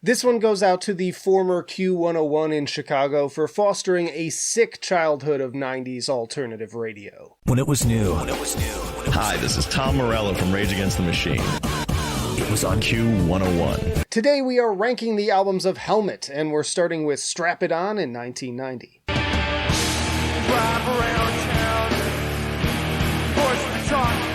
This one goes out to the former Q101 in Chicago for fostering a sick childhood of 90s alternative radio. When it was new. Hi, this is Tom Morello from Rage Against the Machine. It was on Q101. Today we are ranking the albums of Helmet, and we're starting with Strap It On in 1990. Drive around town, push the truck.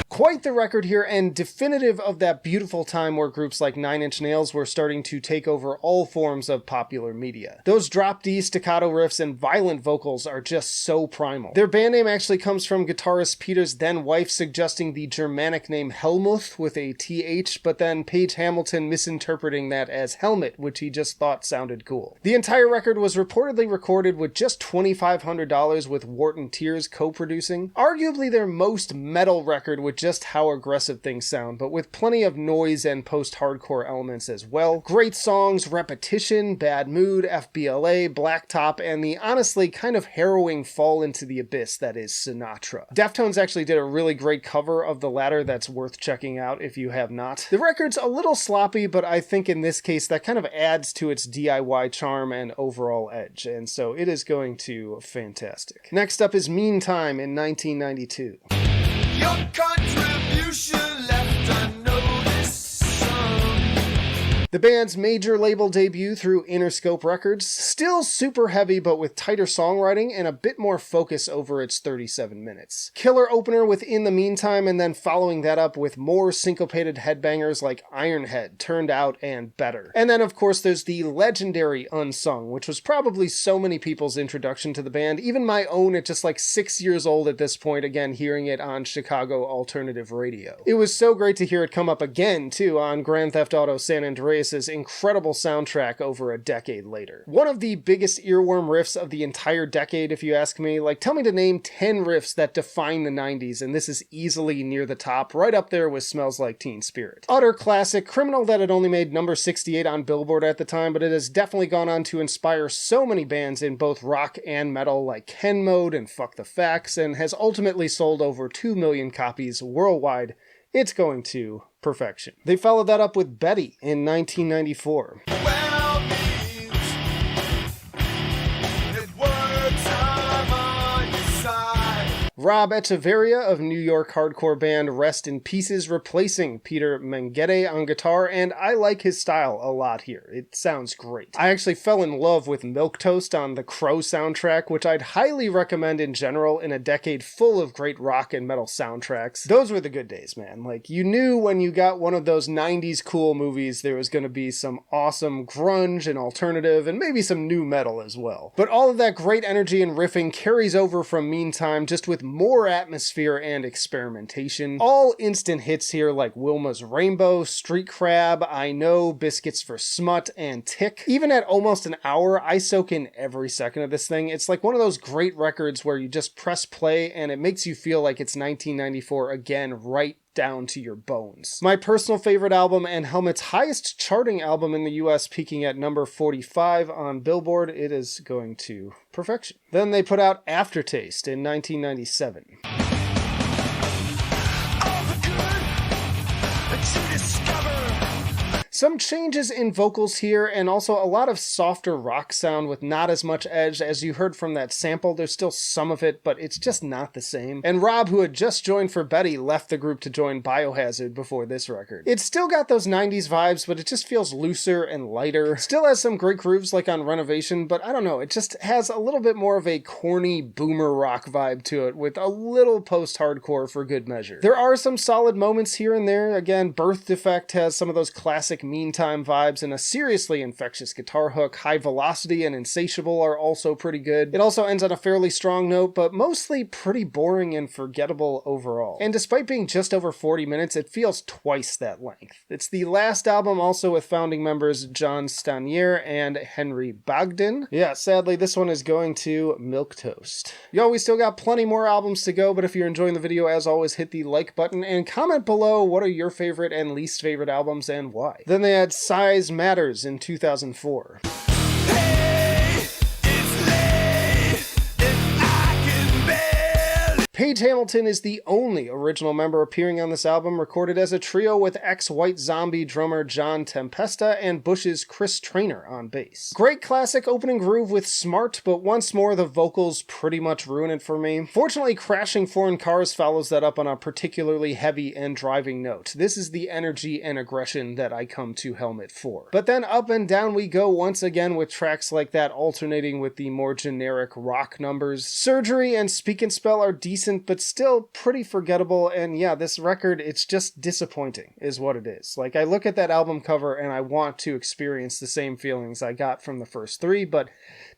Quite the record here, and definitive of that beautiful time where groups like Nine Inch Nails were starting to take over all forms of popular media. Those drop D staccato riffs and violent vocals are just so primal. Their band name actually comes from guitarist Peter's then wife suggesting the Germanic name Helmuth with a TH, but then Page Hamilton misinterpreting that as Helmet, which he just thought sounded cool. The entire record was reportedly recorded with just $2,500 with Wharton Tears co-producing. Arguably their most metal record with just how aggressive things sound, but with plenty of noise and post-hardcore elements as well. Great songs, Repetition, Bad Mood, FBLA, Blacktop, and the honestly kind of harrowing Fall into the Abyss that is Sinatra. Deftones actually did a really great cover of the latter that's worth checking out if you have not. The record's a little sloppy, but I think in this case that kind of adds to its DIY charm and overall edge, and so it is going to fantastic. Next up is Meantime in 1992. Your contribution left unnoticed, son. The band's major label debut through Interscope Records, still super heavy but with tighter songwriting and a bit more focus over its 37 minutes. Killer opener with In the Meantime, and then following that up with more syncopated headbangers like Ironhead, Turned Out, and Better. And then of course there's the legendary Unsung, which was probably so many people's introduction to the band, even my own at just like 6 years old at this point, again hearing it on Chicago alternative radio. It was so great to hear it come up again too on Grand Theft Auto San Andreas' incredible soundtrack over a decade later. One of the biggest earworm riffs of the entire decade, if you ask me. Like, tell me to name 10 riffs that define the 90s, and this is easily near the top, right up there with Smells Like Teen Spirit. Utter classic, criminal that it only made number 68 on Billboard at the time, but it has definitely gone on to inspire so many bands in both rock and metal like Ken Mode and Fuck the Facts, and has ultimately sold over 2 million copies worldwide. It's going to perfection. They followed that up with Betty in 1994. Well means it works, I'm on your side. Rob Echeverria of New York hardcore band Rest in Pieces replacing Peter Menggette on guitar, and I like his style a lot here. It sounds great. I actually fell in love with Milquetoast on the Crow soundtrack, which I'd highly recommend in general in a decade full of great rock and metal soundtracks. Those were the good days, man. Like, you knew when you got one of those 90s cool movies there was going to be some awesome grunge and alternative and maybe some new metal as well. But all of that great energy and riffing carries over from Meantime, just with more atmosphere and experimentation. All instant hits here like Wilma's Rainbow, Street Crab, I Know, Biscuits for Smut, and Tick. Even at almost an hour, I soak in every second of this thing. It's like one of those great records where you just press play and it makes you feel like it's 1994 again, right down to your bones. My personal favorite album and Helmet's highest charting album in the US, peaking at number 45 on Billboard. It is going to perfection. Then they put out Aftertaste in 1997. All the good that you discover. Some changes in vocals here, and also a lot of softer rock sound with not as much edge. As you heard from that sample, there's still some of it, but it's just not the same. And Rob, who had just joined for Betty, left the group to join Biohazard before this record. It's still got those 90s vibes, but it just feels looser and lighter. Still has some great grooves like on Renovation, but I don't know, it just has a little bit more of a corny boomer rock vibe to it, with a little post-hardcore for good measure. There are some solid moments here and there. Again, Birth Defect has some of those classic Meantime vibes and a seriously infectious guitar hook. High Velocity and Insatiable are also pretty good. It also ends on a fairly strong note, but mostly pretty boring and forgettable overall. And despite being just over 40 minutes, it feels twice that length. It's the last album also with founding members John Stanier and Henry Bogdan. Yeah, sadly this one is going to Milquetoast. Yo, we still got plenty more albums to go, but if you're enjoying the video, as always, hit the like button and comment below what are your favorite and least favorite albums and why. Then they had Size Matters in 2004. Page Hamilton is the only original member appearing on this album, recorded as a trio with ex-White Zombie drummer John Tempesta and Bush's Chris Traynor on bass. Great classic opening groove with smart, but once more the vocals pretty much ruin it for me. Fortunately, Crashing Foreign Cars follows that up on a particularly heavy and driving note. This is the energy and aggression that I come to Helmet for. But then up and down we go once again with tracks like that alternating with the more generic rock numbers. Surgery and Speak and Spell are decent, but still pretty forgettable, and yeah, this record, it's just disappointing, is what it is. Like, I look at that album cover and I want to experience the same feelings I got from the first three, but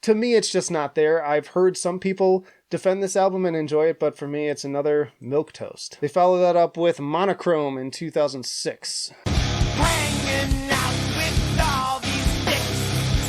to me it's just not there. I've heard some people defend this album and enjoy it, but for me it's another milquetoast. They follow that up with Monochrome in 2006. Hanging out with all these dicks,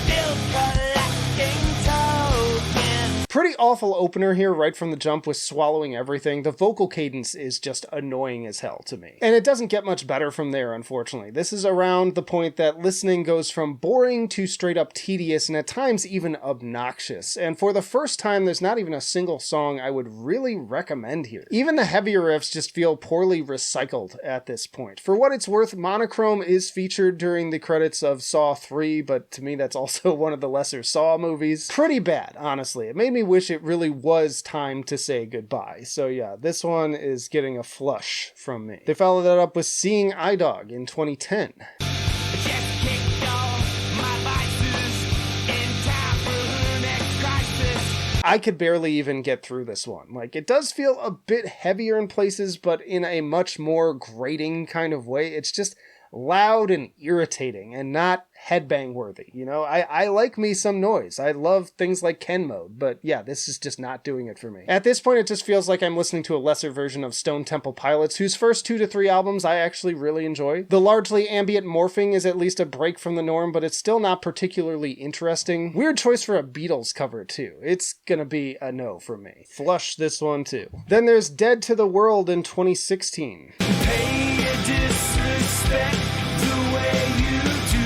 still collecting tokens. Pretty awful opener here right from the jump with Swallowing Everything. The vocal cadence is just annoying as hell to me. And it doesn't get much better from there, unfortunately. This is around the point that listening goes from boring to straight up tedious and at times even obnoxious. And for the first time, there's not even a single song I would really recommend here. Even the heavier riffs just feel poorly recycled at this point. For what it's worth, Monochrome is featured during the credits of Saw 3, but to me that's also one of the lesser Saw movies. Pretty bad, honestly. It made me wish it really was time to say goodbye. So yeah, this one is getting a flush from me. They follow that up with Seeing Eye Dog in 2010. Just kicked all my vices in time for her next crisis. I could barely even get through this one. Like, it does feel a bit heavier in places, but in a much more grating kind of way. It's just loud and irritating and not headbang worthy. You know, I like me some noise. I love things like Ken Mode, but yeah, this is just not doing it for me. At this point, it just feels like I'm listening to a lesser version of Stone Temple Pilots, whose first 2 to 3 albums I actually really enjoy. The largely ambient morphing is at least a break from the norm, but it's still not particularly interesting. Weird choice for a Beatles cover too. It's gonna be a no from me. Flush this one too. Then there's Dead to the World in 2016. Pay your disrespect the way you do.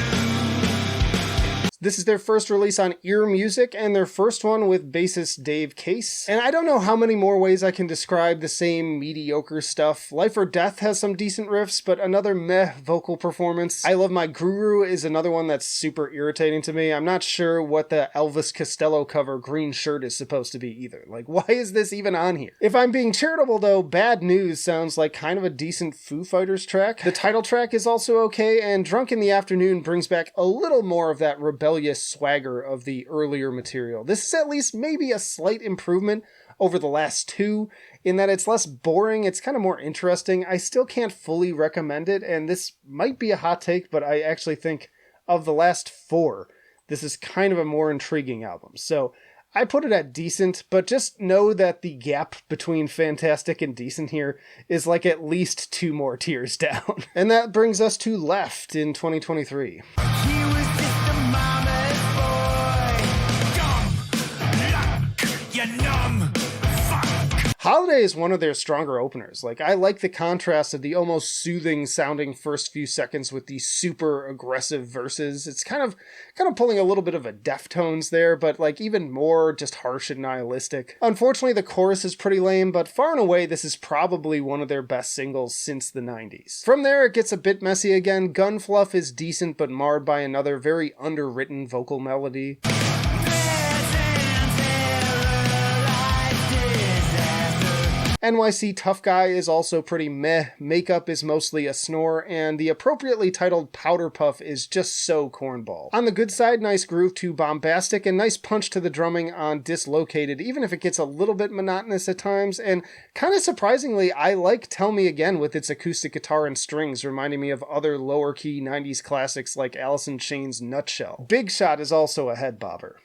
This is their first release on Ear Music, and their first one with bassist Dave Case. And I don't know how many more ways I can describe the same mediocre stuff. Life or Death has some decent riffs, but another meh vocal performance. I Love My Guru is another one that's super irritating to me. I'm not sure what the Elvis Costello cover Green Shirt is supposed to be either. Like, why is this even on here? If I'm being charitable though, Bad News sounds like kind of a decent Foo Fighters track. The title track is also okay, and Drunk in the Afternoon brings back a little more of that rebellious swagger of the earlier material. This is at least maybe a slight improvement over the last two, in that it's less boring, it's kind of more interesting. I still can't fully recommend it, and this might be a hot take, but I actually think of the last 4, this is kind of a more intriguing album. So I put it at decent, but just know that the gap between fantastic and decent here is like at least 2 more tiers down. And that brings us to Left in 2023. He was just a mama's boy. Dumb luck, you numb fuck. Holiday is one of their stronger openers. Like, I like the contrast of the almost soothing sounding first few seconds with the super aggressive verses. It's kind of pulling a little bit of a Deftones there, but like even more just harsh and nihilistic. Unfortunately, the chorus is pretty lame, but far and away this is probably one of their best singles since the 90s. From there, it gets a bit messy again. Gun Fluff is decent, but marred by another very underwritten vocal melody. NYC Tough Guy is also pretty meh, Makeup is mostly a snore, and the appropriately titled Powder Puff is just so cornball. On the good side, nice groove to Bombastic, and nice punch to the drumming on Dislocated, even if it gets a little bit monotonous at times, and kind of surprisingly, I like Tell Me Again with its acoustic guitar and strings, reminding me of other lower-key 90s classics like Alice in Chains' Nutshell. Big Shot is also a head bobber.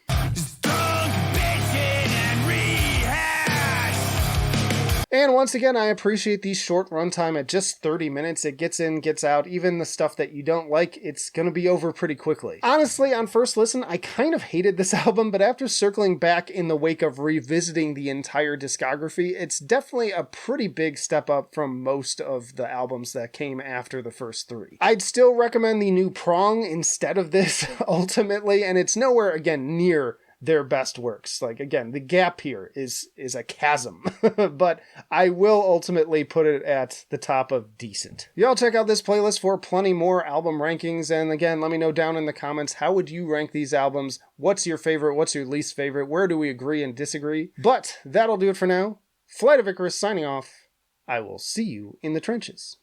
And once again, I appreciate the short runtime at just 30 minutes. It gets in, gets out. Even the stuff that you don't like, it's gonna be over pretty quickly. Honestly, on first listen, I kind of hated this album, but after circling back in the wake of revisiting the entire discography, it's definitely a pretty big step up from most of the albums that came after the first 3. I'd still recommend the new Prong instead of this, ultimately, and it's nowhere, again, near their best works. Like, again, the gap here is a chasm, but I will ultimately put it at the top of decent. Y'all check out this playlist for plenty more album rankings, and again, let me know down in the comments, how would you rank these albums? What's your favorite? What's your least favorite? Where do we agree and disagree? But that'll do it for now. Flight of Icarus signing off. I will see you in the trenches.